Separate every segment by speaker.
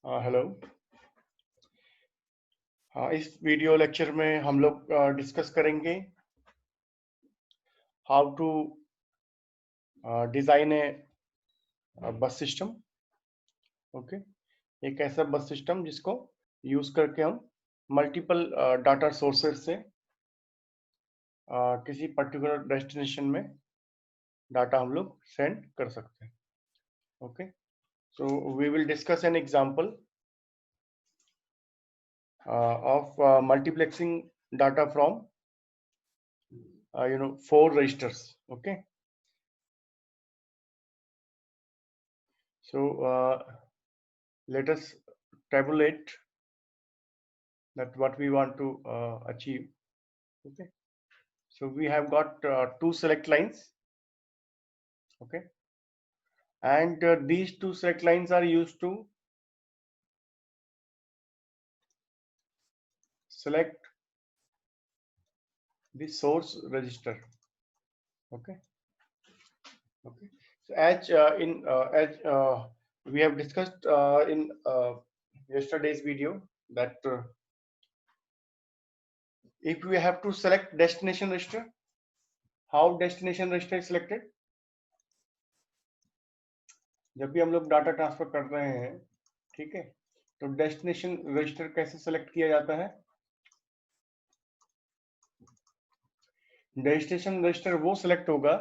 Speaker 1: Hello. इस video lecture में हम लोग डिस्कस करेंगे हाउ टू डिजाइन ए बस सिस्टम। ओके, एक ऐसा बस सिस्टम जिसको यूज करके हम मल्टीपल डाटा सोर्सेस से किसी पर्टिकुलर डेस्टिनेशन में डाटा हम लोग सेंड कर सकते हैं। Okay, so we will discuss an example of multiplexing data from 4 registers. Okay, so let us tabulate that what we want to achieve. Okay, so we have got 2 select lines. Okay, and these 2 select lines are used to select the source register. Okay, okay, so as we have discussed in yesterday's video that if we have to select destination register, how destination register is selected? जब भी हम लोग data transfer कर रहे हैं, ठीक है, तो डेस्टिनेशन रजिस्टर कैसे सेलेक्ट किया जाता है? डेस्टिनेशन रजिस्टर वो सिलेक्ट होगा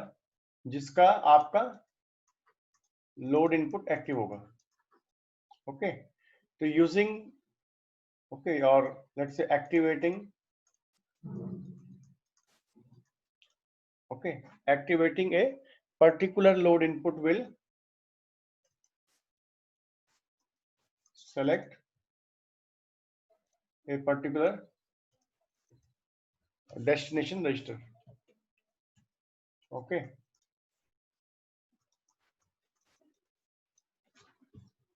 Speaker 1: जिसका आपका लोड इनपुट एक्टिव होगा। ओके, तो यूजिंग ओके और let's say activating activating a particular load input will select a particular destination register. Okay,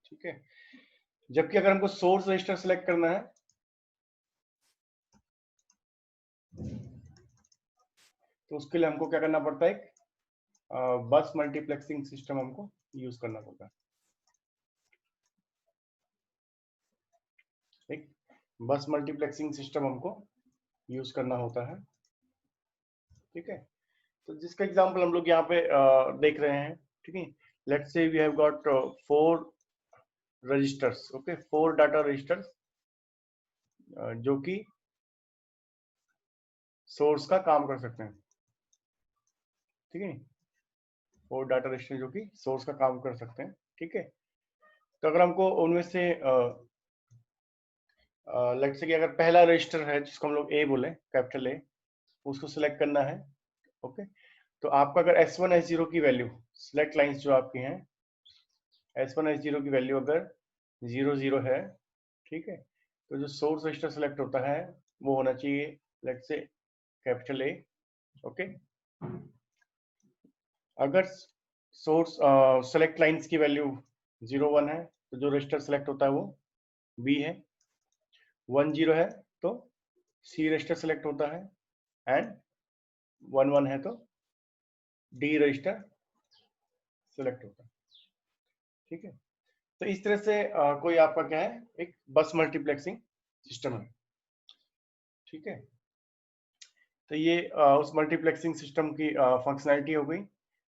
Speaker 1: ठीक है, जबकि अगर हमको सोर्स रजिस्टर सेलेक्ट करना है तो उसके लिए हमको क्या करना पड़ता है? एक बस मल्टीप्लेक्सिंग सिस्टम हमको यूज करना पड़ता है। एक बस मल्टीप्लेक्सिंग सिस्टम हमको यूज करना होता है। ठीक है, तो जिसका एग्जांपल हम लोग यहाँ पे देख रहे हैं। ठीक है, let's say we have got 4 registers. Okay, 4 data registers जो कि सोर्स का काम कर सकते हैं। ठीक है, 4 डाटा रजिस्टर जो कि सोर्स का काम कर सकते हैं। ठीक है, तो अगर हमको उनमें से लेट्स से कि अगर पहला रजिस्टर है जिसको हम लोग ए बोले, कैपिटल ए, उसको सिलेक्ट करना है। ओके, तो आपका अगर S1 S0 की वैल्यू, सिलेक्ट लाइंस जो आपकी हैं, S1 S0 की वैल्यू अगर 0 है, ठीक है, तो जो सोर्स रजिस्टर सेलेक्ट होता है वो होना चाहिए let's say capital A. Okay, अगर सोर्स सेलेक्ट लाइंस की वैल्यू 0 1 है तो जो रजिस्टर सेलेक्ट होता है वो बी है। 1 0 है तो सी रजिस्टर सेलेक्ट होता है, एंड 1 1 है तो डी रजिस्टर सेलेक्ट होता है। ठीक है, तो इस तरह से कोई आपका क्या है, एक बस मल्टीप्लेक्सिंग सिस्टम है। ठीक है, तो ये उस मल्टीप्लेक्सिंग सिस्टम की फंक्शनैलिटी हो गई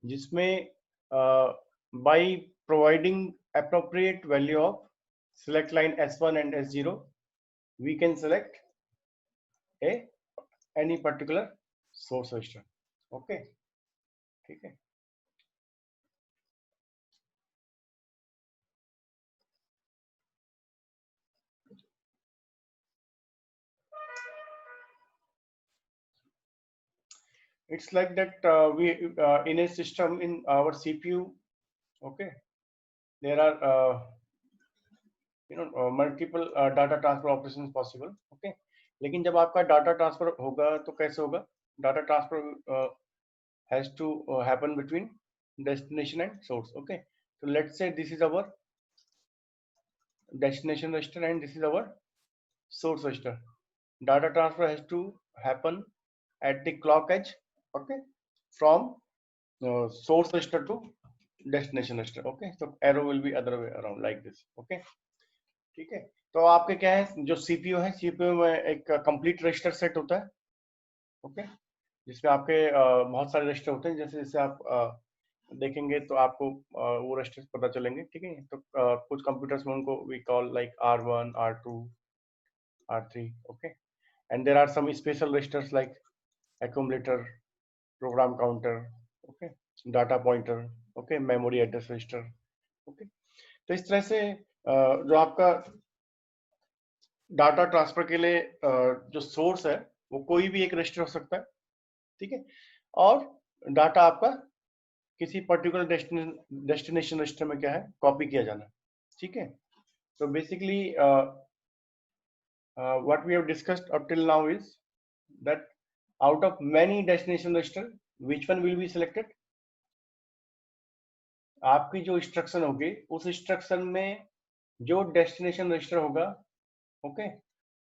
Speaker 1: जिसमें by providing appropriate value of select line S1 and S0 we can select a any particular source register. Okay, ठीक है, it's like that we in a system in our CPU. Okay, there are multiple data transfer operations possible. Okay, लेकिन जब आपका data transfer होगा तो कैसे होगा? Data transfer has to happen between destination and source. Okay, so let's say this is our destination register and this is our source register. Data transfer has to happen at the clock edge. Okay, from source register to destination register. Okay, so arrow will be other way around like this. Okay, ठीक है। तो आपके क्या है, जो CPU है, CPU में एक कंप्लीट रजिस्टर सेट होता है, ओके, जिसमें आपके बहुत सारे रजिस्टर होते हैं। जैसे जैसे आप देखेंगे तो आपको वो रजिस्टर पता चलेंगे, ठीक है। तो कुछ कंप्यूटर्स में उनको we call like R1, R2, R3, okay. And there are some special registers like accumulator, program counter, okay, data pointer, okay, memory address register, okay. तो इस तरह से जो आपका डाटा ट्रांसफर के लिए जो सोर्स है वो कोई भी एक रजिस्टर हो सकता है, ठीक है। और डाटा आपका किसी पर्टिकुलर डेस्टिनेशन रजिस्टर में क्या है, कॉपी किया जाना है, ठीक है। तो basically what we have discussed up till now is that out of many destination register, which one will be selected? आपकी जो इंस्ट्रक्शन होगी उस इंस्ट्रक्शन में जो डेस्टिनेशन रजिस्टर होगा, ओके,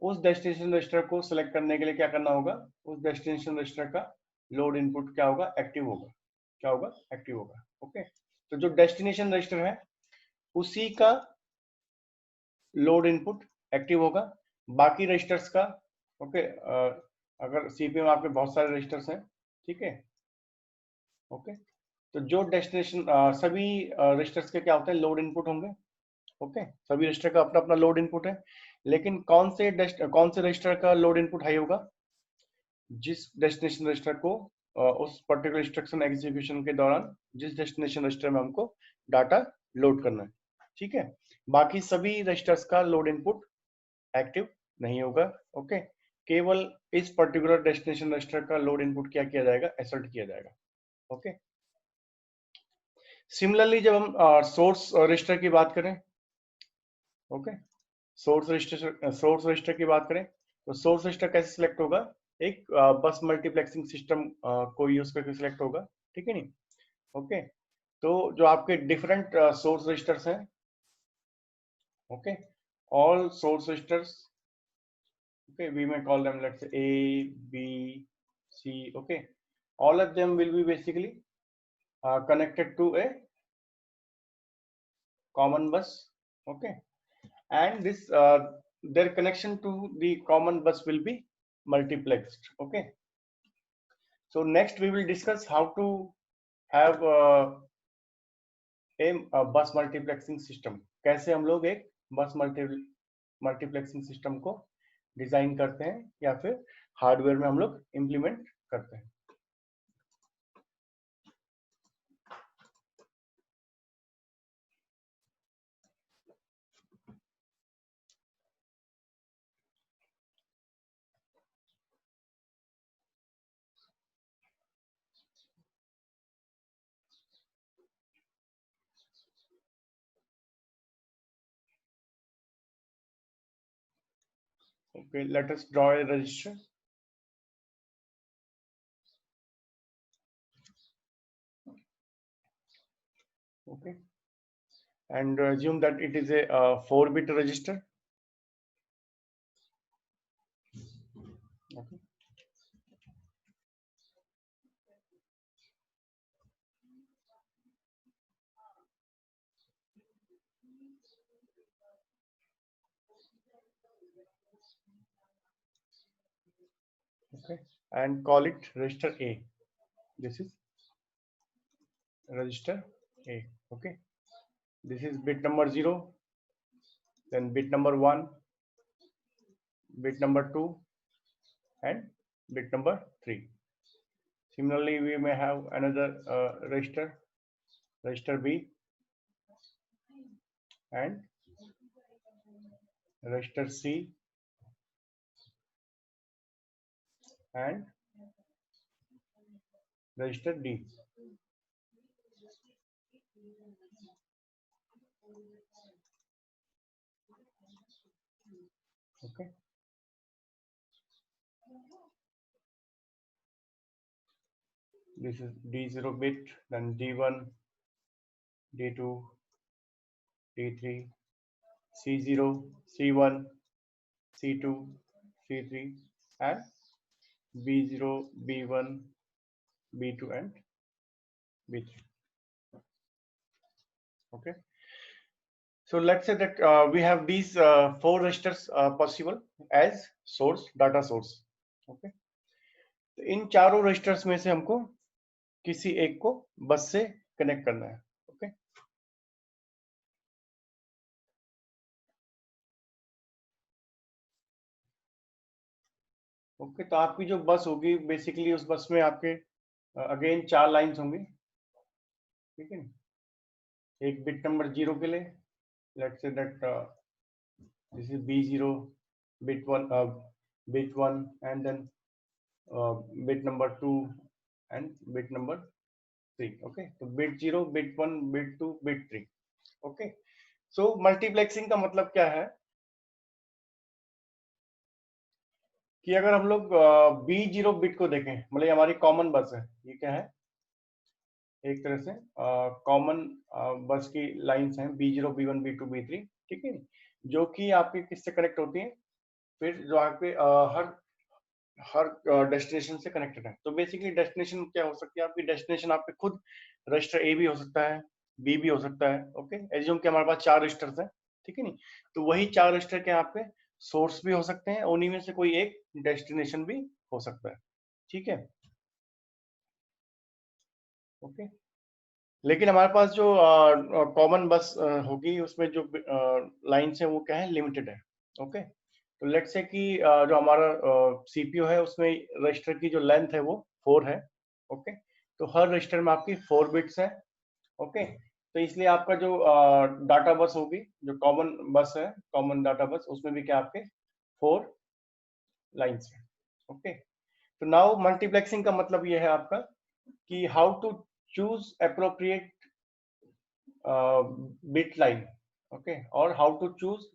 Speaker 1: उस डेस्टिनेशन रजिस्टर को सिलेक्ट करने के लिए क्या करना होगा, उस डेस्टिनेशन रजिस्टर का लोड इनपुट क्या होगा, एक्टिव होगा, क्या होगा, एक्टिव होगा, ओके। तो जो डेस्टिनेशन रजिस्टर है उसी का लोड इनपुट एक्टिव होगा, बाकी रजिस्टर्स का, ओके, अगर सीपीयू में आपके बहुत सारे रजिस्टर्स हैं, ठीक है, ओके, तो जो डेस्टिनेशन सभी रजिस्टर्स के क्या होते हैं, लोड इनपुट होंगे, ओके। सभी रजिस्टर का अपना अपना लोड इनपुट है, लेकिन कौन से रजिस्टर का लोड इनपुट हाई होगा, जिस डेस्टिनेशन रजिस्टर को उस पर्टिकुलर इंस्ट्रक्शन एग्जीक्यूशन के दौरान जिस डेस्टिनेशन रजिस्टर में हमको डाटा लोड करना है, ठीक है। बाकी सभी रजिस्टर्स का लोड इनपुट एक्टिव नहीं होगा, ओके। केवल इस पर्टिकुलर डेस्टिनेशन रजिस्टर का लोड इनपुट क्या किया जाएगा, एसर्ट किया जाएगा, ओके। सिमिलरली जब हम सोर्स रजिस्टर की बात करें, ओके, सोर्स रजिस्टर की बात करें तो सोर्स रजिस्टर कैसे सिलेक्ट होगा, एक बस मल्टीप्लेक्सिंग सिस्टम को यूज करके सिलेक्ट होगा, ठीक है नहीं, ओके। तो जो आपके डिफरेंट सोर्स रजिस्टर्स हैं, okay, all source registers, okay, we may call them, let's say A, B, C, okay, all of them will be basically connected to a common bus, okay, and this their connection to the common bus will be multiplexed, okay. So next we will discuss how to have a bus multiplexing system, कैसे हम लोग एक bus multiplexing system को design करते हैं या फिर hardware में हम लोग इंप्लीमेंट करते हैं। Okay, let us draw a register. Okay, and assume that it is a 4-bit register. Okay. Okay, and call it register A. This is register A. Okay, this is bit number 0, then bit number 1, bit number 2, and bit number 3. Similarly, we may have another register B, and register C, and register D. Okay. This is D0 bit, then D1, D2, D3, C0, C1, C2, C3, and B0, B1, B2, and B3. Okay. So let's say that we have these four registers possible as source, data source. Okay. तो इन चारों registers में से हमको किसी एक को बस से कनेक्ट करना है. ओके. ओके, तो आपकी जो बस होगी बेसिकली उस बस में आपके अगेन चार लाइंस होंगी. ठीक है. एक बिट नंबर 0 के लिए, let's say that this is B0, bit 1 and then bit number 2 and bit number 3. Okay, तो bit 0, bit 1, bit 2, bit 3. Okay, so multiplexing का मतलब क्या है कि अगर हम लोग B0 बिट को देखें, मतलब हमारी कॉमन बस है, ये क्या है, एक तरह से कॉमन बस की लाइंस हैं B0, B1, B2, B3. ठीक है, जो कि आपके किससे कनेक्ट होती हैं, फिर जो आपके हर डेस्टिनेशन से कनेक्टेड है. तो बेसिकली डेस्टिनेशन क्या हो सकती है, आपकी डेस्टिनेशन आपके खुद रजिस्टर ए भी हो सकता है, बी भी हो सकता है. ओके, एज्यूम कि हमारे पास चार रजिस्टर्स हैं. ठीक है नहीं, तो वही चार रजिस्टर के आपके सोर्स भी हो सकते हैं, उन्हीं में से कोई एक डेस्टिनेशन भी हो सकता है. ठीक है. ओके, लेकिन हमारे पास जो कॉमन बस होगी उसमें जो लाइन्स है वो क्या है, लिमिटेड है. ओके, तो लेट्स से कि जो हमारा सीपीयू है उसमें रजिस्टर की जो लेंथ है वो 4 है. ओके, तो हर रजिस्टर में आपकी 4 बिट्स है. ओके, तो इसलिए आपका जो डाटा बस होगी, जो कॉमन बस है, कॉमन डाटा बस, उसमें भी क्या आपके 4 लाइन्स है. ओके, तो नाउ मल्टीप्लेक्सिंग का मतलब ये है आपका कि how to choose appropriate bit line. Okay, or how to choose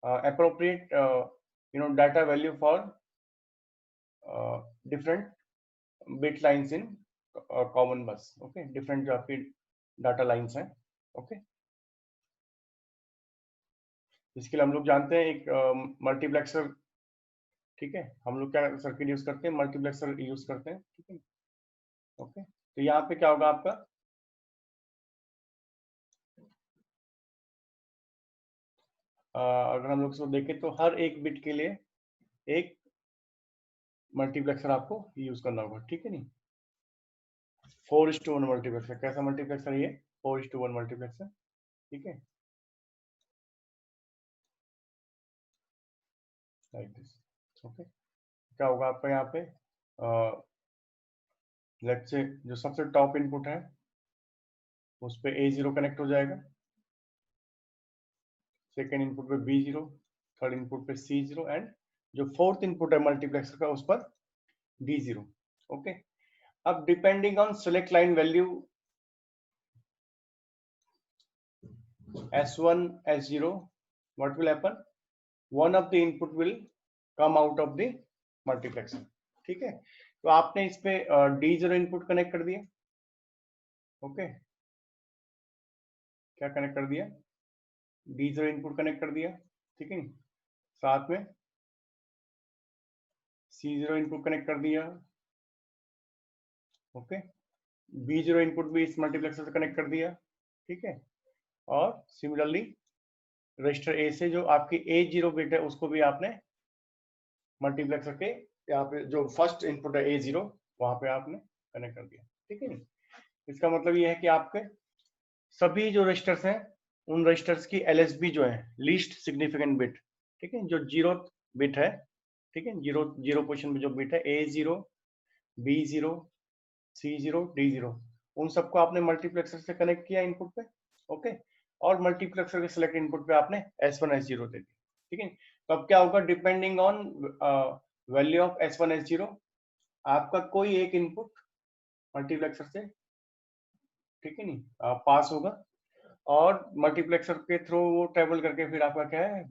Speaker 1: appropriate data value for different bit lines in common bus. Okay, different जो आपकी डाटा लाइंस हैं. ओके, इसके लिए हम लोग जानते हैं एक मल्टीप्लेक्सर. ठीक है, हम लोग क्या सर्किट यूज करते हैं, मल्टीप्लेक्सर यूज करते हैं. ठीक है. ओके, तो यहाँ पे क्या होगा आपका, अगर हम लोग इसको देखें तो हर एक बिट के लिए एक मल्टीप्लेक्सर आपको यूज करना होगा. ठीक है नहीं, 4:1 मल्टीप्लेक्सर. कैसा मल्टीप्लेक्सर है ये, 4:1 मल्टीप्लेक्सर. ठीक है, लाइक दिस. ओके, क्या होगा आपका यहाँ पे, लेट्स से जो सबसे टॉप इनपुट है उस पे A0 कनेक्ट हो जाएगा, सेकेंड इनपुट पे B0, थर्ड इनपुट पे C0 एंड जो फोर्थ इनपुट है मल्टीप्लेक्सर का उस पर D0. ओके, अब depending on select line value S1, S0, what will happen, one of the input will come out of the multiplexer. ठीक है, तो आपने इस पे D0 इनपुट कनेक्ट कर दिया. ओके, क्या कनेक्ट कर दिया, D0 इनपुट कनेक्ट कर दिया. ठीक है, साथ में C0 इनपुट कनेक्ट कर दिया. ओके, B0 इनपुट भी इस मल्टीप्लेक्सर से कनेक्ट कर दिया. ठीक है, और सिमिलरली रजिस्टर ए से जो आपकी A0 बिट है उसको भी आपने मल्टीप्लेक्सर के यहाँ पे जो फर्स्ट इनपुट है A0 वहां पे आपने कनेक्ट कर दिया. ठीक है नहीं, इसका मतलब ये है कि आपके सभी जो रजिस्टर्स हैं उन रजिस्टर्स की LSB जो है, लीस्ट सिग्निफिकेंट बिट. ठीक है, जो 0 बिट है. ठीक है, जीरो पोजिशन में जो बिट है A0, B0, C0, D0, उन सबको आपने मल्टीप्लेक्सर से कनेक्ट किया इनपुट पे. ओके, और मल्टीप्लेक्सर के सिलेक्ट इनपुट पे आपने S1, S0 दे दी. ठीक है, तो अब क्या होगा, depending on value of S1, S0 आपका कोई एक इनपुट मल्टीप्लेक्सर से, ठीक है नहीं, पास होगा और मल्टीप्लेक्सर के थ्रू वो ट्रेवल करके फिर आपका क्या है,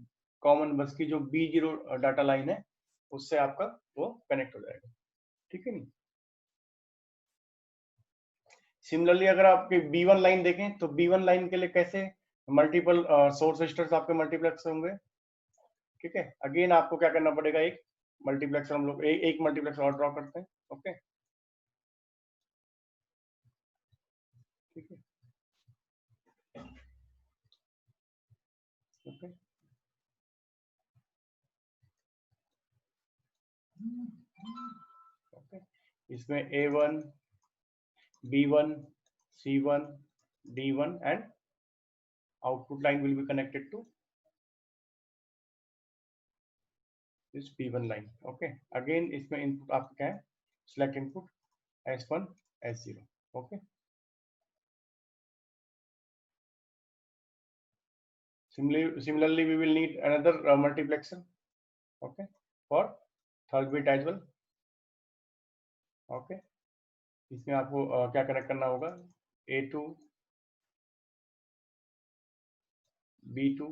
Speaker 1: कॉमन बस की जो B0 डाटा लाइन है उससे आपका वो कनेक्ट हो जाएगा. ठीक है नहीं. सिमिलरली अगर आपके B1 लाइन देखें तो B1 लाइन के लिए कैसे मल्टीपल सोर्स रजिस्टर्स आपके मल्टीप्लेक्स होंगे. ठीक है, अगेन आपको क्या करना पड़ेगा, एक मल्टीप्लेक्सर हम लोग एक मल्टीप्लेक्सर और ड्रॉ करते हैं. ओके, ठीक है. ओके ओके, इसमें A1, B1, C1, D1 and output line will be connected to this P1 line. Okay, again इसमें input आपका क्या है, select input S1, S0. Okay, similarly we will need another multiplexer. Okay, for third bit as well. Okay, इसमें आपको क्या connect करना होगा, A2, B2,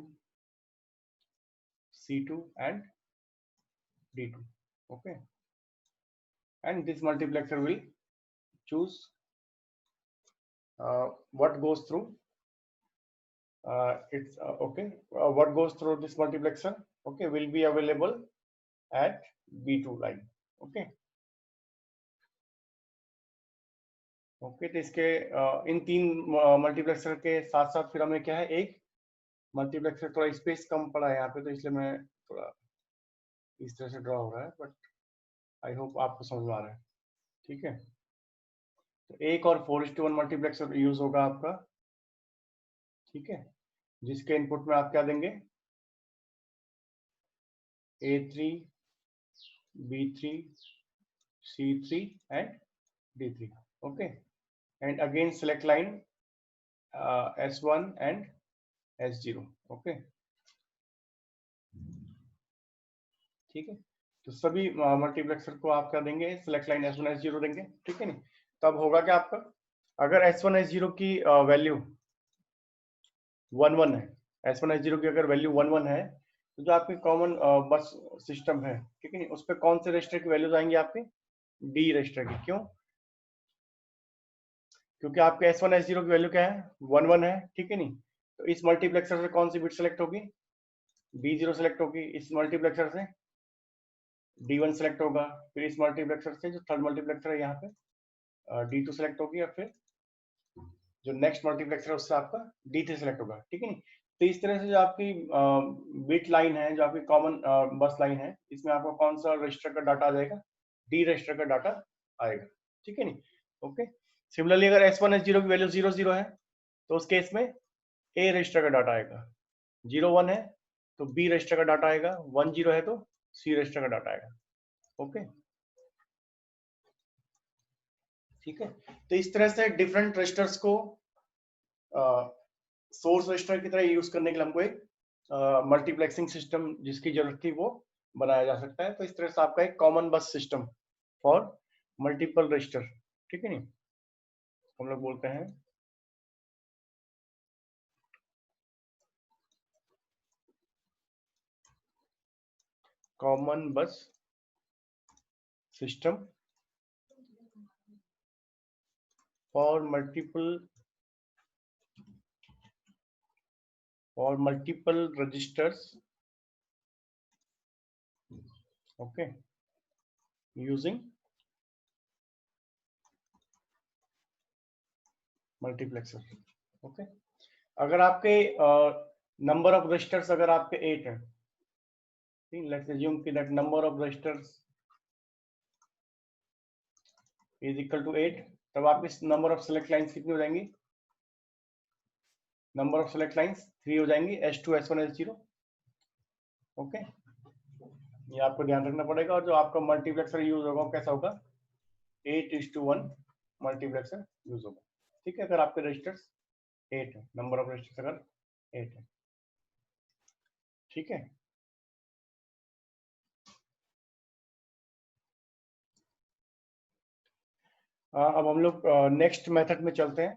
Speaker 1: C2 and D2. Okay, and this multiplexer will choose what goes through what goes through this multiplexer, okay, will be available at B2 line. Okay, okay, तो इसके इन तीन multiplexer के साथ साथ फिर हमें क्या है, एक मल्टीप्लेक्सर, थोड़ा स्पेस कम पड़ा है यहाँ पे, तो इसलिए मैं थोड़ा इस तरह से ड्रॉ हो रहा है, बट आई होप आपको समझ में आ रहा है. ठीक है, तो एक और 4:1 मल्टीप्लेक्सर यूज होगा आपका. ठीक है, जिसके इनपुट में आप क्या देंगे, A3, B3, C3 and D3. Okay, and again select line S1 and S0. Okay, ठीक है, तो सभी मल्टीप्लेक्सर को आप क्या देंगे, सिलेक्ट लाइन S1 S0 देंगे. ठीक है नहीं, तब होगा क्या आपका, अगर S1 S0 की वैल्यू 11 है, S1 S0 की अगर वैल्यू 11 है, तो जो आपकी कॉमन बस सिस्टम है, ठीक है नहीं, उस पर कौन से रजिस्टर की वैल्यूज आएंगी आपके, डी रजिस्टर की. क्यों, क्योंकि आपके S1 S0 की वैल्यू क्या है, 11 है. ठीक है नहीं, तो इस मल्टीप्लेक्सर से कौन सी बिट सेलेक्ट होगी, D0 सेलेक्ट होगी. इस मल्टीप्लेक्सर से D1 सेलेक्ट होगा. फिर इस मल्टीप्लेक्सर से जो थर्ड मल्टीप्लेक्सर है यहाँ पे D2 सेलेक्ट होगी, या फिर जो नेक्स्ट मल्टीप्लेक्सर है उससे आपका D3 सेलेक्ट होगा. ठीक है नहीं, तो इस तरह से जो आपकी बिट लाइन है, जो आपकी कॉमन बस लाइन है, इसमें आपको कौन सा रजिस्टर का डाटा आ जाएगा, डी रजिस्टर का डाटा आएगा. ठीक है नहीं, ओके. सिमिलरली अगर S1 S0 की वैल्यू 00 है, तो उस केस में ए रजिस्टर का डाटा आएगा. 01 है तो बी रजिस्टर का डाटा आएगा. 10 है तो सी रजिस्टर का डाटा आएगा. ओके, ठीक है, तो इस तरह से डिफरेंट रजिस्टर्स को सोर्स रजिस्टर की तरह यूज करने के लिए हमको एक मल्टीप्लेक्सिंग सिस्टम जिसकी जरूरत थी वो बनाया जा सकता है. तो इस तरह से आपका एक common bus system for multiple register, ठीक है नहीं, हम लोग बोलते हैं common bus system for multiple registers. Okay, using multiplexer. Okay, अगर आपके नंबर ऑफ रजिस्टर्स अगर आपके 8 है, लेट्स अज्यूम कि that number of registers is equal to 8, तब आपकी नंबर ऑफ सेलेक्ट लाइंस कितनी हो जाएंगी, नंबर ऑफ सेलेक्ट लाइंस 3 हो जाएंगी, S2 S1 S0. ओके, ये आपको ध्यान रखना पड़ेगा. और जो आपका मल्टीप्लेक्सर यूज होगा कैसा होगा, 8:1 मल्टीप्लेक्सर यूज होगा. ठीक है, अगर आपके रजिस्टर्स 8 है, नंबर ऑफ रजिस्टर्स अगर 8 है. ठीक है, अब हम लोग नेक्स्ट मेथड में चलते हैं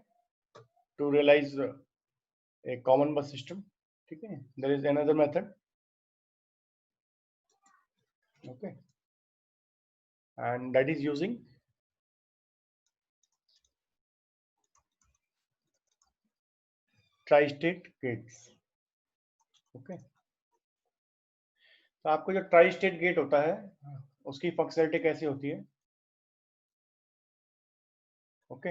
Speaker 1: to realise a common bus system. ठीक है, there is another method. Okay, and that is using tri-state gates. Okay, तो आपको जो ट्राई-स्टेट गेट होता है उसकी फंक्शनलिटी कैसी होती है. ओके,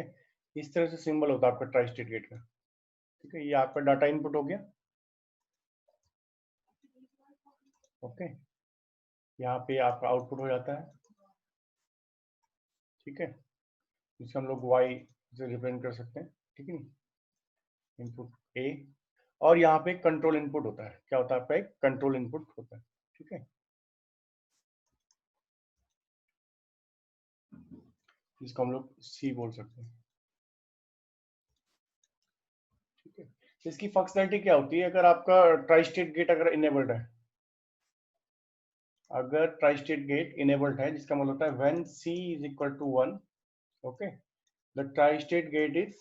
Speaker 1: इस तरह से सिंबल होता है आपका ट्राई-स्टेट गेट का. ठीक है, ये आपका डाटा इनपुट हो गया. ओके, यहाँ पे आपका आउटपुट हो जाता है, ठीक है, जिसे हम लोग y से रिप्रेजेंट कर सकते हैं, ठीक है, इनपुट ए, और यहाँ पे कंट्रोल इनपुट होता है, क्या होता है आपका, एक कंट्रोल इनपुट होता है, ठीक है, जिसको हम लोग सी बोल सकते हैं, ठीक है। इसकी फंक्शनैलिटी क्या होती है, अगर आपका ट्राई स्टेट गेट अगर इनेबल्ड है, अगर ट्राई स्टेट गेट इनेबल्ड है, जिसका मतलब होता है when C is equal to 1, okay, the tri state gate is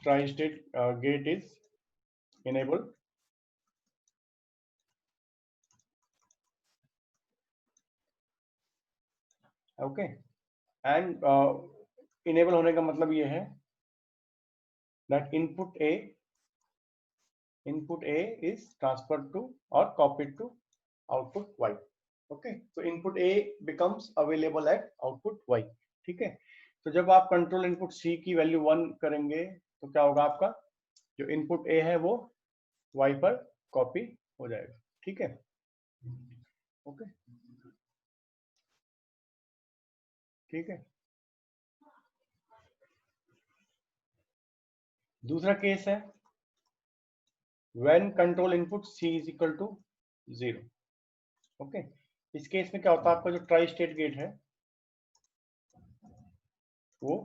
Speaker 1: tri-state gate is enabled, okay, and enable होने का मतलब ये है that input A is transferred to और copied to output Y, okay, तो input A becomes available at output Y, ठीक है। तो जब आप कंट्रोल इनपुट सी की वैल्यू 1 करेंगे तो क्या होगा, आपका जो इनपुट ए है वो वाई पर कॉपी हो जाएगा, ठीक है, ओके, ठीक है। दूसरा केस है when control input c is equal to 0, okay, इस केस में क्या होता है, आपका जो ट्राई स्टेट गेट है वो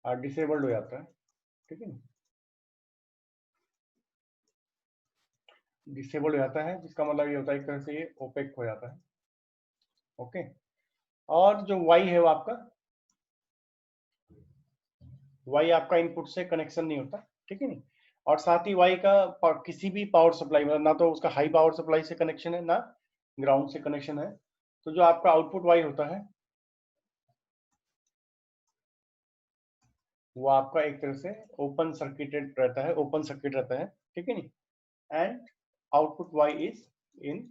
Speaker 1: डिसेबल्ड हो जाता है, ठीक है, डिसेबल्ड हो जाता है, जिसका मतलब ये होता है एक तरह से ये ओपेक हो जाता है, ओके, और जो y है वो आपका y आपका इनपुट से कनेक्शन नहीं होता, ठीक है नहीं, और साथ ही y का किसी भी पावर सप्लाई, मतलब ना तो उसका हाई पावर सप्लाई से कनेक्शन है, ना ग्राउंड से कनेक्शन है, तो जो आपका आउटपुट y होता है वो आपका एक तरह से ओपन सर्किटेड रहता है, ओपन सर्किट रहता है, ठीक है नहीं, and output y is in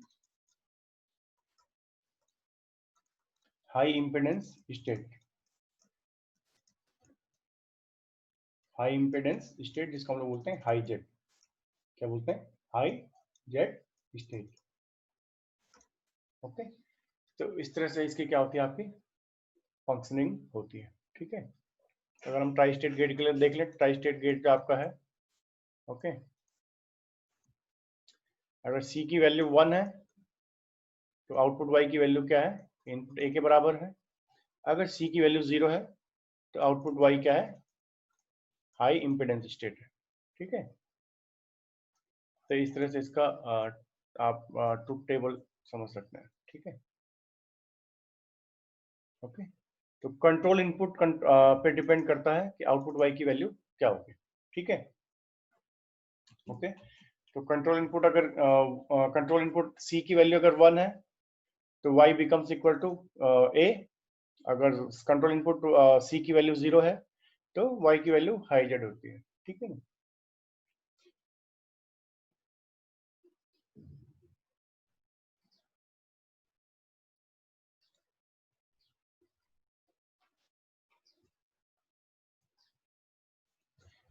Speaker 1: high impedance state, high impedance state जिसको हम लोग बोलते हैं हाई जेड, क्या बोलते हैं, हाई जेड स्टेट, ओके, तो इस तरह से इसकी क्या होती है, आपकी फंक्शनिंग होती है, ठीक है। अगर हम ट्राई स्टेट गेट के लिए देख लें, ट्राई स्टेट गेट जो आपका है, ओके, अगर सी की वैल्यू 1 है तो आउटपुट वाई की वैल्यू क्या है, इनपुट ए के बराबर है, अगर सी की वैल्यू 0 है तो आउटपुट वाई क्या है, हाई इम्पिडेंस स्टेट है, ठीक है। तो इस तरह से इसका आप ट्रुथ टेबल समझ सकते हैं, ठीक है, ओके, तो कंट्रोल इनपुट पे डिपेंड करता है कि आउटपुट वाई की वैल्यू क्या होगी, ठीक है, ओके, तो कंट्रोल इनपुट अगर कंट्रोल इनपुट सी की वैल्यू अगर 1 है तो y बिकम्स इक्वल टू ए, अगर कंट्रोल इनपुट सी की वैल्यू 0 है तो y की वैल्यू हाई जेड होती है, ठीक है ना।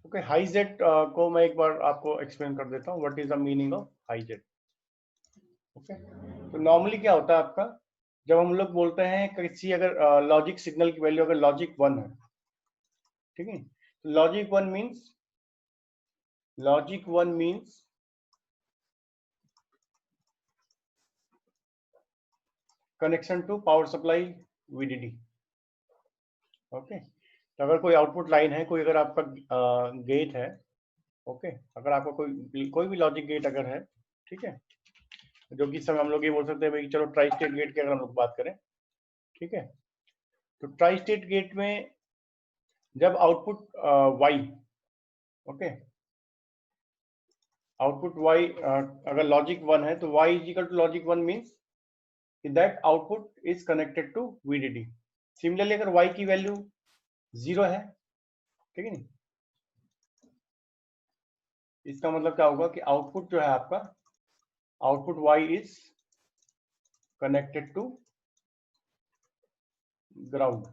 Speaker 1: ओके, हाई जेड को मैं एक बार आपको एक्सप्लेन कर देता हूँ, what is the meaning of high Z, okay, तो नॉर्मली क्या होता है आपका, जब हम लोग बोलते हैं किसी अगर लॉजिक सिग्नल की वैल्यू अगर लॉजिक 1 है, ठीक है, logic one means connection to power supply VDD, okay, तो अगर कोई आउटपुट लाइन है, कोई अगर आपका गेट है, ओके, अगर आपका कोई भी लॉजिक गेट अगर है, ठीक है, जो कि समय हम लोग ये बोल सकते हैं भाई चलो ट्राई स्टेट गेट की अगर हम लोग बात करें, ठीक है, तो ट्राई स्टेट गेट में जब output Y, okay, output Y अगर लॉजिक 1 है तो Y is equal to logic 1 means that output is connected to VDD. Similarly अगर वाई की वैल्यू 0 है, ठीक है नहीं, इसका मतलब क्या होगा कि आउटपुट जो है आपका, output Y is connected to ground,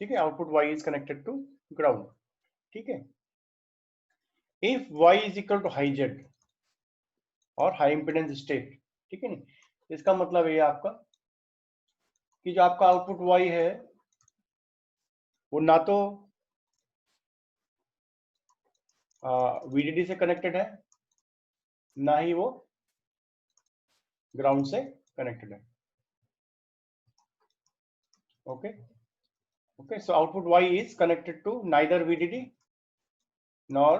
Speaker 1: ठीक है, output Y is connected to ground, ठीक है। If y is equal to high Z और हाई इम्पिडेंस स्टेट, ठीक है नहीं, इसका मतलब ये आपका कि जो आपका आउटपुट y है वो ना तो VDD से कनेक्टेड है, ना ही वो ग्राउंड से कनेक्टेड है। Okay okay, so output y is connected to neither VDD nor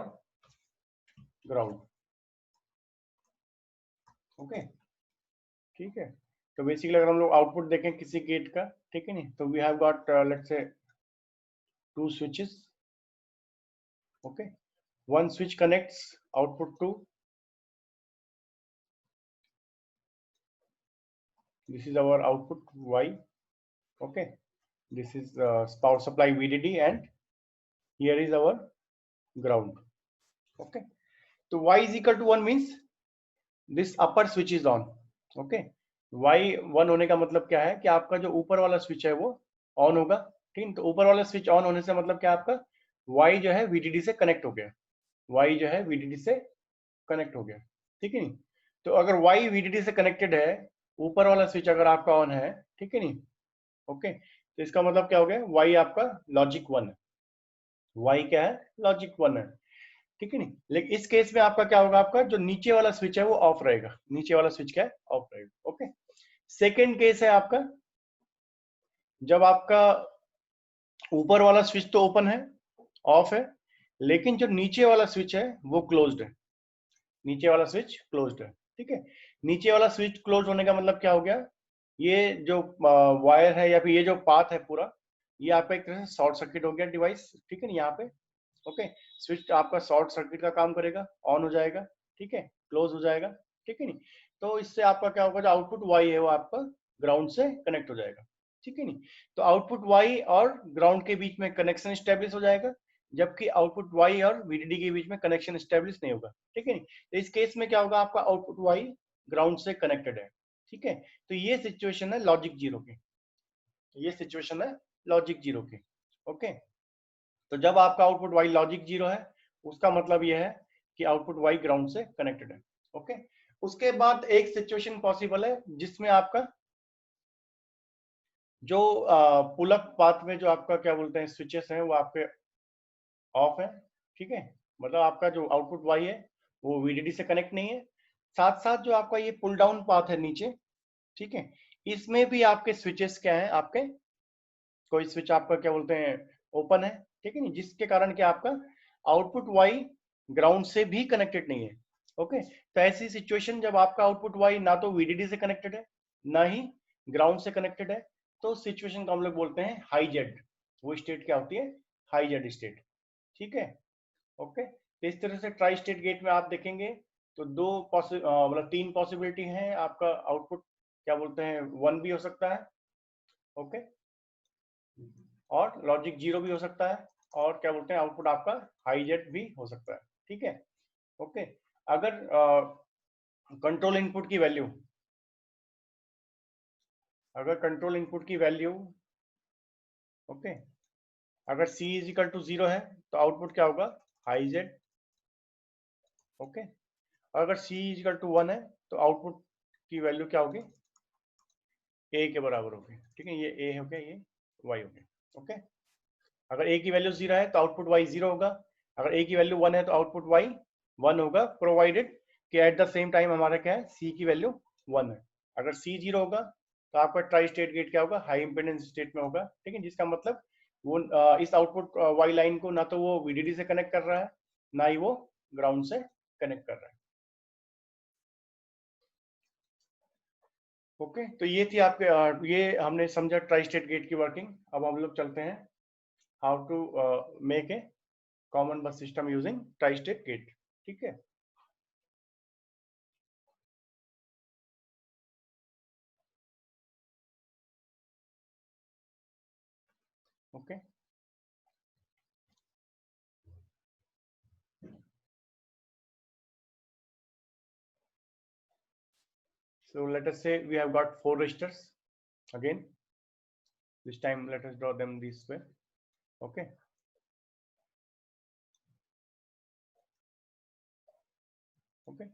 Speaker 1: ground. Okay, ठीक है। तो बेसिकली अगर हम लोग आउटपुट देखें किसी गेट का, ठीक है नहीं, तो we have got let's say two switches. Okay, one switch connects output to, this is our output y. Okay, this is power supply VDD and here is our ground. Okay, so y is equal to 1 means this upper switch is on. Okay, y 1 होने का मतलब क्या है कि आपका जो ऊपर वाला स्विच है वो ऑन होगा। ठीक, तो ऊपर वाला स्विच ऑन होने से मतलब क्या, आपका y जो है VDD से कनेक्ट हो गया, y जो है VDD से कनेक्ट हो गया। ठीक है नहीं, तो अगर y VDD से कनेक्टेड है, ऊपर वाला स्विच अगर आपका ऑन है, ठीक है नहीं, ओके, तो इसका मतलब क्या हो गया, y आपका लॉजिक 1 है, y क्या है, लॉजिक 1 है। ठीक है नहीं, लेकिन इस केस में आपका क्या होगा, आपका जो नीचे वाला स्विच है वो ऑफ रहेगा, नीचे वाला स्विच क्या है, ऑफ रहेगा। ओके, सेकेंड केस है आपका जब आपका ऊपर वाला स्विच तो ओपन है, ऑफ है, लेकिन जो नीचे वाला स्विच है वो क्लोज्ड है, नीचे वाला स्विच क्लोज्ड है। ठीक है, नीचे वाला स्विच क्लोज होने का मतलब क्या हो गया, ये जो वायर है या फिर ये जो पाथ है पूरा, ये आपका एक तरह से शॉर्ट सर्किट हो गया डिवाइस। ठीक है ना, यहाँ पे ओके, स्विच आपका शॉर्ट सर्किट का काम करेगा, ऑन हो जाएगा, ठीक है, क्लोज हो जाएगा। ठीक है नहीं, तो इससे आपका क्या होगा, जो आउटपुट वाई है वो आपका ग्राउंड से कनेक्ट हो जाएगा। ठीक है नहीं, तो आउटपुट वाई और ग्राउंड के बीच में कनेक्शन स्टेब्लिश हो जाएगा, जबकि आउटपुट वाई और VDD के बीच में कनेक्शन स्टेब्लिश नहीं होगा। ठीक है नहीं, तो इस केस में क्या होगा, आपका आउटपुट वाई ग्राउंड से कनेक्टेड है। ठीक है, तो ये सिचुएशन है लॉजिक जीरो की, ये सिचुएशन है लॉजिक जीरो की। ओके, तो जब आपका आउटपुट वाई लॉजिक जीरो है, उसका मतलब यह है कि आउटपुट वाई ग्राउंड से कनेक्टेड है। ओके, उसके बाद एक सिचुएशन पॉसिबल है जिसमें आपका जो पुल अप पाथ में जो आपका क्या बोलते हैं स्विचेस हैं वो आपके ऑफ है। ठीक है, मतलब आपका जो आउटपुट वाई है वो VDD से कनेक्ट नहीं है, साथ साथ जो आपका ये पुल डाउन पाथ है नीचे, ठीक है, इसमें भी आपके स्विचेस क्या है, आपके कोई स्विच आपका क्या बोलते हैं ओपन है। ठीक है नहीं, जिसके कारण क्या आपका आउटपुट वाई ग्राउंड से भी कनेक्टेड नहीं है। ओके, तो ऐसी सिचुएशन जब आपका आउटपुट वाई ना तो VDD से कनेक्टेड है, ना ही ग्राउंड से कनेक्टेड है, तो सिचुएशन को हम लोग बोलते हैं हाई जेड। वो स्टेट क्या होती है, हाई जेड स्टेट। ठीक है, ओके, तो इस तरह से ट्राई स्टेट गेट में आप देखेंगे तो दो मतलब तीन पॉसिबिलिटी है, आपका आउटपुट क्या बोलते हैं 1 भी हो सकता है, ओके, और लॉजिक जीरो भी हो सकता है, और क्या बोलते हैं आउटपुट आपका हाई जेड भी हो सकता है। ठीक है, ओके, अगर कंट्रोल इनपुट की वैल्यू, अगर कंट्रोल इनपुट की वैल्यू, ओके, अगर C इज इक्वल टू 0 है तो आउटपुट क्या होगा, हाई जेड। ओके, अगर C इज इक्वल टू 1 है तो आउटपुट की वैल्यू क्या होगी, A के बराबर होगी। ठीक है, ये A हो गया, ये Y हो गया। ओके, अगर A की वैल्यू 0 है तो आउटपुट Y 0 होगा, अगर A की वैल्यू 1 है तो आउटपुट Y 1 होगा, प्रोवाइडेड कि एट द सेम टाइम हमारा क्या है, C की वैल्यू 1 है। अगर C 0 होगा तो आपका ट्राई स्टेट गेट क्या होगा, हाई इंपेडेंस स्टेट में होगा। ठीक है, जिसका मतलब वो इस आउटपुट Y लाइन को ना तो वो VDD से कनेक्ट कर रहा है, ना ही वो ग्राउंड से कनेक्ट कर रहा है। ओके, तो ये थी आपके ये हमने समझा ट्राई स्टेट गेट की वर्किंग। अब हम लोग चलते हैं how to make a common bus system using tri state gate. ठीक है, okay, so let us say we have got 4 resistors again, this time let us draw them this way. Okay, Okay,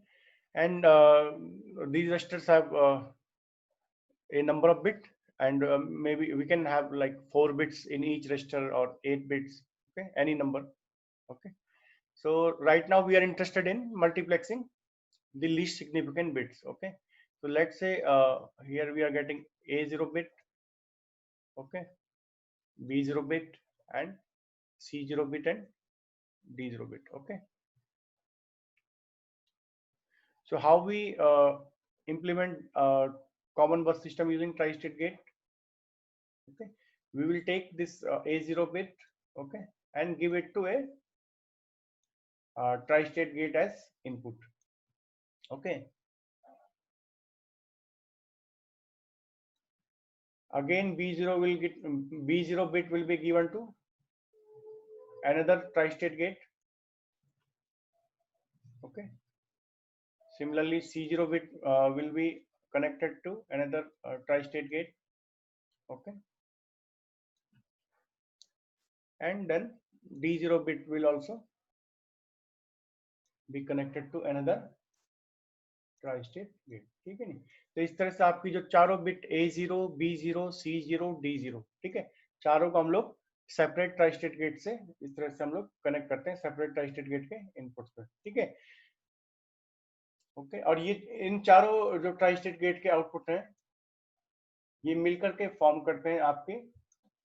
Speaker 1: and these registers have a number of bit, and maybe we can have like 4 bits in each register or 8 bits. Okay, any number. Okay, so right now we are interested in multiplexing the least significant bits. Okay, so let's say here we are getting A0 bit, okay, B0 bit, and C0 bit, and D0 bit. Okay, so how we implement common bus system using tri-state gate? Okay, we will take this A0 bit, okay, and give it to a tri-state gate as input. Okay, again B0 bit will be given to another tri-state gate. Okay, similarly C0 bit will be connected to another tri-state gate. Okay, and then D0 bit will also be connected to another tri-state gate. ठीक है नहीं, तो इस तरह से आपकी जो चारों bit A0, B0, C0, D0, ठीक है, चारों को हम लोग सेपरेट ट्राई-स्टेट गेट से इस तरह से हम लोग कनेक्ट करते हैं सेपरेट ट्राई-स्टेट गेट के इनपुट्स पर. ठीक है, ओके, और ये इन चारों जो ट्राई-स्टेट गेट के आउटपुट हैं ये मिलकर के फॉर्म करते हैं आपके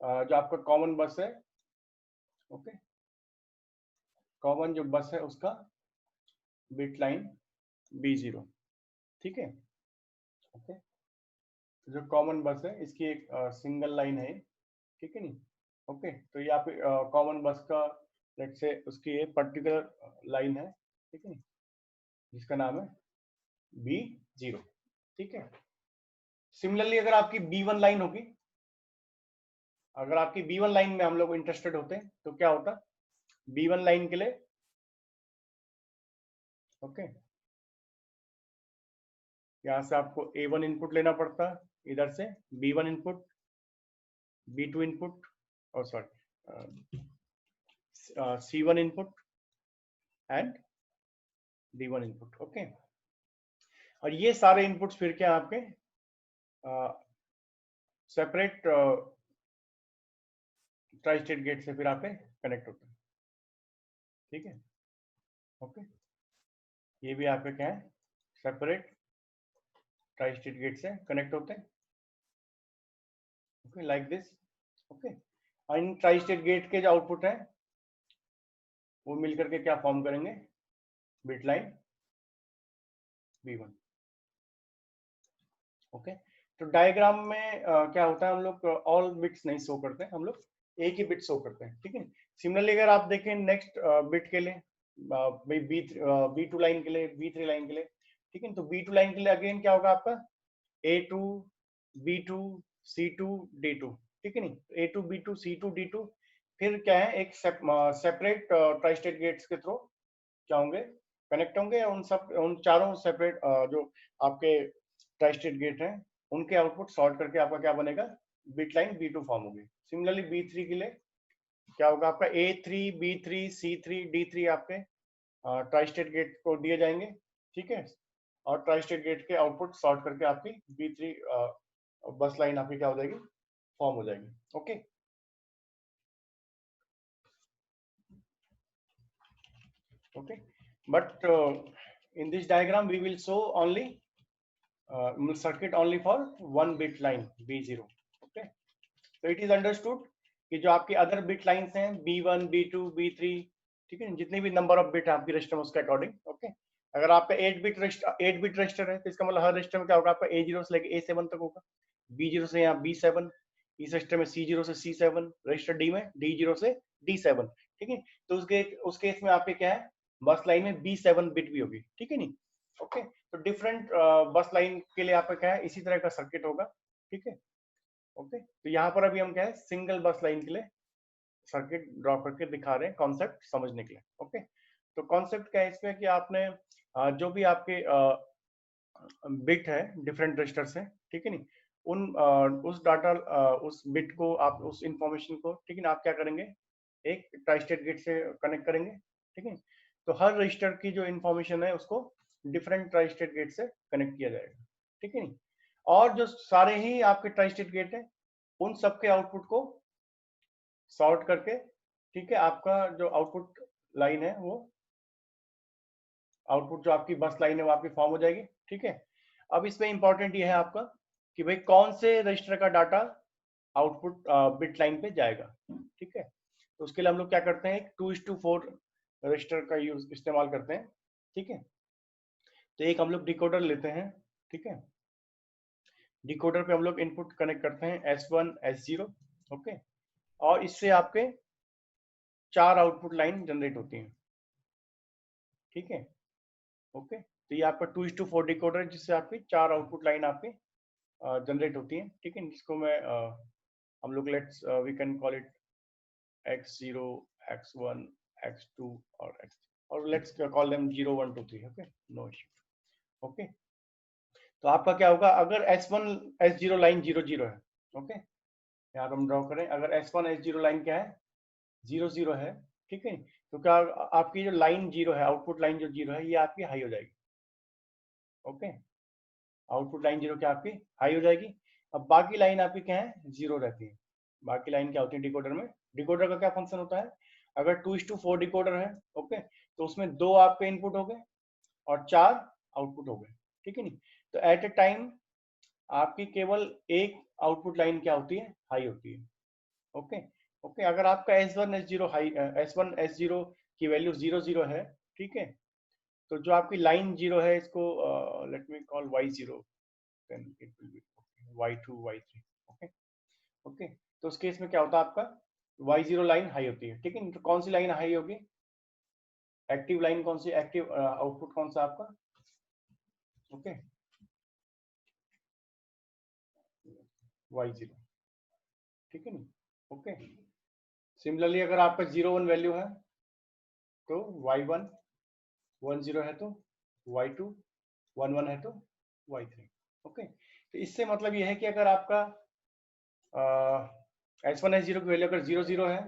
Speaker 1: जो आपका कॉमन बस है. ओके, कॉमन जो बस है उसका बिट लाइन B0. ठीक है, ओके, जो कॉमन बस है इसकी एक सिंगल लाइन है. ठीक है नहीं, ओके, तो ये आप कॉमन बस का लेट्स से उसकी एक पर्टिकुलर लाइन है. ठीक है नहीं, जिसका नाम है B0. ठीक है, सिमिलरली अगर आपकी B1 लाइन होगी, अगर आपकी B1 लाइन में हम लोग इंटरेस्टेड होते हैं तो क्या होता, B1 लाइन के लिए, ओके, यहां से आपको A1 इनपुट लेना पड़ता, इधर से B1 इनपुट, B2 इनपुट, और sorry C1 input and D1 input. Okay, और ये सारे इनपुट्स फिर क्या आपके सेपरेट ट्राई-स्टेट गेट से फिर आपके कनेक्ट होते हैं. ठीक है, ओके, ये भी आपके क्या है सेपरेट ट्राई-स्टेट गेट से कनेक्ट होते हैं. Okay, like this. ओके, और इन ट्राई-स्टेट गेट के जो आउटपुट है वो मिलकर के क्या फॉर्म करेंगे, बिट लाइन B1. ओके, तो डायग्राम में क्या होता है, हम लोग ऑल बिट्स नहीं शो करते, हम लोग एक ही बिट शो करते हैं. ठीक है, सिमिलरली अगर आप देखें नेक्स्ट बिट के लिए B2 लाइन के लिए, B3 लाइन के लिए, ठीक है, तो B2 लाइन के लिए अगेन क्या होगा आपका A2, B2, C2, D2. ठीक है नहीं, A2, B2, C2, D2 फिर क्या है एक सेपरेट ट्राई-स्टेट गेट्स के थ्रू क्या होंगे, कनेक्ट होंगे. उन चारों सेपरेट जो आपके ट्राई-स्टेट गेट हैं उनके आउटपुट सॉर्ट करके आपका क्या बनेगा, बिट लाइन B2 फॉर्म होगी. सिमिलरली B3 के लिए क्या होगा आपका A3, B3, C3, D3 आपके ट्राई-स्टेट गेट को दिए जाएंगे. ठीक है, और ट्राई-स्टेट गेट के आउटपुट सॉर्ट करके आपकी B3 बस लाइन आपकी क्या हो जाएगी, फॉर्म हो जाएगी. Okay, okay, but in this diagram we will show only circuit only for one bit line B0. Okay, so it is understood कि जो आपकी अदर बिट लाइंस हैं B1, B2, B3, ठीक है, जितने भी नंबर ऑफ बिट है आपकी रजिस्टर में उसके अकॉर्डिंग. ओके, अगर आपका 8 बिट रजिस्टर है तो इसका मतलब हर रजिस्टर में क्या होगा आपका A0 से लेकर A7 तक होगा, B0 से यहाँ B7, इस रजिस्टर में C0 से C7, रजिस्टर D में D0 से D7. ठीक है, तो उस केस में आपके क्या है बस लाइन में B7 बिट भी होगी. ठीक है नहीं, ओके, तो डिफरेंट बस लाइन के लिए आपका क्या है इसी तरह का सर्किट होगा. ठीक है, ओके, तो यहाँ पर अभी हम क्या है सिंगल बस लाइन के लिए सर्किट ड्रॉ करके दिखा रहे हैं कॉन्सेप्ट समझने के लिए. ओके, तो कॉन्सेप्ट क्या है इसमें कि आपने जो भी आपके बिट है डिफरेंट रजिस्टर्स हैं, ठीक है नहीं, उस डाटा उस बिट को आप उस इंफॉर्मेशन को, ठीक है ना, आप क्या करेंगे एक ट्राई-स्टेट गेट से कनेक्ट करेंगे. ठीक है, तो हर रजिस्टर की जो इंफॉर्मेशन है उसको डिफरेंट ट्राई स्टेट गेट से कनेक्ट किया जाएगा, ठीक है नहीं। और जो सारे ही आपके ट्राई स्टेट गेट है उन सबके आउटपुट को सॉर्ट करके, ठीक है, आपका जो आउटपुट लाइन है वो आउटपुट जो आपकी बस लाइन है वो आपकी फॉर्म हो जाएगी, ठीक है। अब इसमें इंपॉर्टेंट ये है आपका कि भाई कौन से रजिस्टर का डाटा आउटपुट बिट लाइन पे जाएगा, ठीक है। तो उसके लिए हम लोग क्या करते हैं, एक 2:4 रजिस्टर का यूज इस्तेमाल करते हैं, ठीक है। तो एक हम लोग डिकोडर लेते हैं, ठीक है। डिकोडर पे हम लोग इनपुट कनेक्ट करते हैं S1 S0, ओके। और इससे आपके 4 आउटपुट लाइन जनरेट होती हैं, ठीक है, ओके। तो ये आपका 2:4 डिकोडर है जिससे आपकी 4 आउटपुट लाइन आपकी जनरेट होती है, ठीक है। जिसको मैं हम लोग let's we can call it X0, X1, X2 और X, और let's call them 0 1 2 3, okay, no issue, okay. तो आपका क्या होगा, अगर S1 S0 लाइन 0 0 है, ओके, यहाँ हम ड्रॉ करें, अगर S1 S0 लाइन क्या है 0 0 है, ठीक है। तो क्या आपकी जो लाइन 0 है, आउटपुट लाइन जो 0 है ये आपकी हाई हो जाएगी, ओके। आउटपुट लाइन 0 क्या आपकी हाई हो जाएगी। अब बाकी लाइन आपकी क्या है 0 रहती है। बाकी लाइन क्या होती है डिकोडर में, डिकोडर का क्या फंक्शन होता है, अगर 2:4 डिकोडर है, ओके, तो उसमें 2 आपके इनपुट हो गए और 4 आउटपुट हो गए, ठीक है नहीं। तो एट ए टाइम आपकी केवल एक आउटपुट लाइन क्या होती है हाई होती है, ओके, ओके। अगर आपका S1 S0 high, S1 S0 की वैल्यू 0 0 है, ठीक है, तो जो आपकी लाइन 0 है इसको let me call Y0, then it will be Y2 Y3, okay, okay. तो उस केस में क्या होता है आपका Y0 लाइन हाई होती है, ठीक है। तो कौन सी लाइन हाई होगी, एक्टिव लाइन कौन सी, एक्टिव आउटपुट कौन सा आपका, ओके, Y0, ठीक है नहीं, ओके। सिमिलरली अगर आपका 0 1 वैल्यू है तो Y1 1 0 है तो Y2 1 1 है तो Y3, ओके। तो इससे मतलब ये है कि अगर आपका S1 S0 की वैल्यू अगर 0 0 है,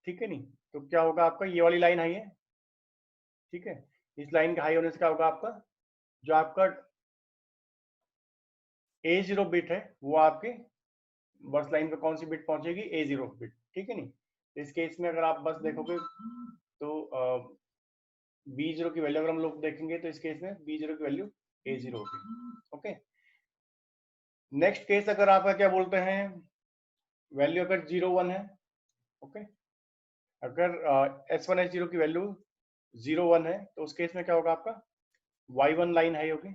Speaker 1: ठीक है नहीं, तो क्या होगा आपका ये वाली लाइन हाई है, ठीक है। इस लाइन का हाई होने से क्या होगा आपका जो आपका A0 बिट है वो आपके बस लाइन पे कौन सी बिट पहुंचेगी A0 बिट, ठीक है नहीं। इस केस में अगर आप बस देखोगे तो B0 की वैल्यू अगर हम लोग देखेंगे तो इस केस में B0 की वैल्यू A0 होगी, ओके। नेक्स्ट केस अगर आपका क्या बोलते हैं वैल्यू अगर 0 1 है, ओके, अगर S1 S0 की वैल्यू 0 1 है तो उस केस में क्या होगा आपका Y1 लाइन हाई होगी,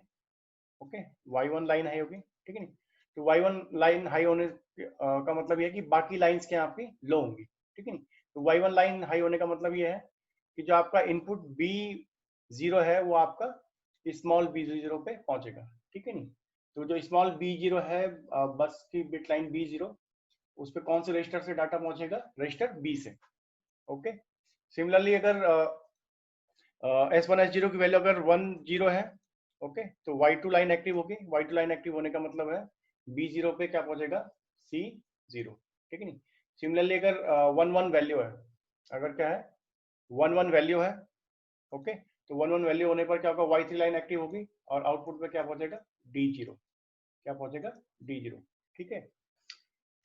Speaker 1: ओके, Y1 लाइन हाई होगी, ठीक है नहीं। तो Y1 लाइन हाई होने का मतलब ये है कि बाकी लाइंस क्या आपकी लो होंगी, ठीक है नहीं। तो Y1 लाइन हाई होने का मतलब ये है कि जो आपका इनपुट B0 है वो आपका स्मॉल B0 पे पहुंचेगा, ठीक है नहीं। तो जो स्मॉल B0 है बस की बिट लाइन B0 उस पे कौन से रजिस्टर से डाटा पहुंचेगा, रजिस्टर B से, ओके। सिमिलरली अगर S1 S0 की वैल्यू अगर 1 0 है, ओके, तो Y2 लाइन एक्टिव होगी, Y2 लाइन एक्टिव होने का मतलब है B0 पे क्या पहुंचेगा C0, ठीक है नहीं। सिमिलरली अगर 1 1 वैल्यू है, अगर क्या है 1 1 वैल्यू है, ओके, तो 1 1 वैल्यू होने पर क्या होगा Y3 लाइन एक्टिव होगी और आउटपुट पे क्या पहुंचेगा D0, क्या पहुंचेगा D0, ठीक है।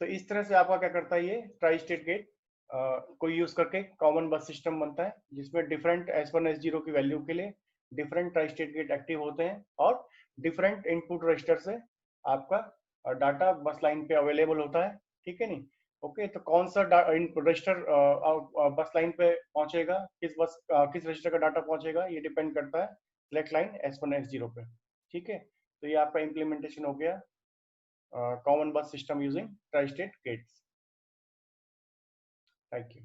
Speaker 1: तो इस तरह से आपका क्या करता है ये ट्राई स्टेट गेट को यूज करके कॉमन बस सिस्टम बनता है जिसमें डिफरेंट S1 S0 की वैल्यू के लिए different try state gate active होते हैं और डिफरेंट इनपुट रजिस्टर से आपका डाटा बस लाइन पे अवेलेबल होता है, ठीक है नहीं, ओके। तो कौन सा रजिस्टर बस लाइन पे पहुंचेगा, किस रजिस्टर का डाटा पहुंचेगा ये डिपेंड करता है सिलेक्ट लाइन S1 S0 पे, ठीक है। तो ये आपका इम्प्लीमेंटेशन हो गया common bus system using tri-state gates. Thank you.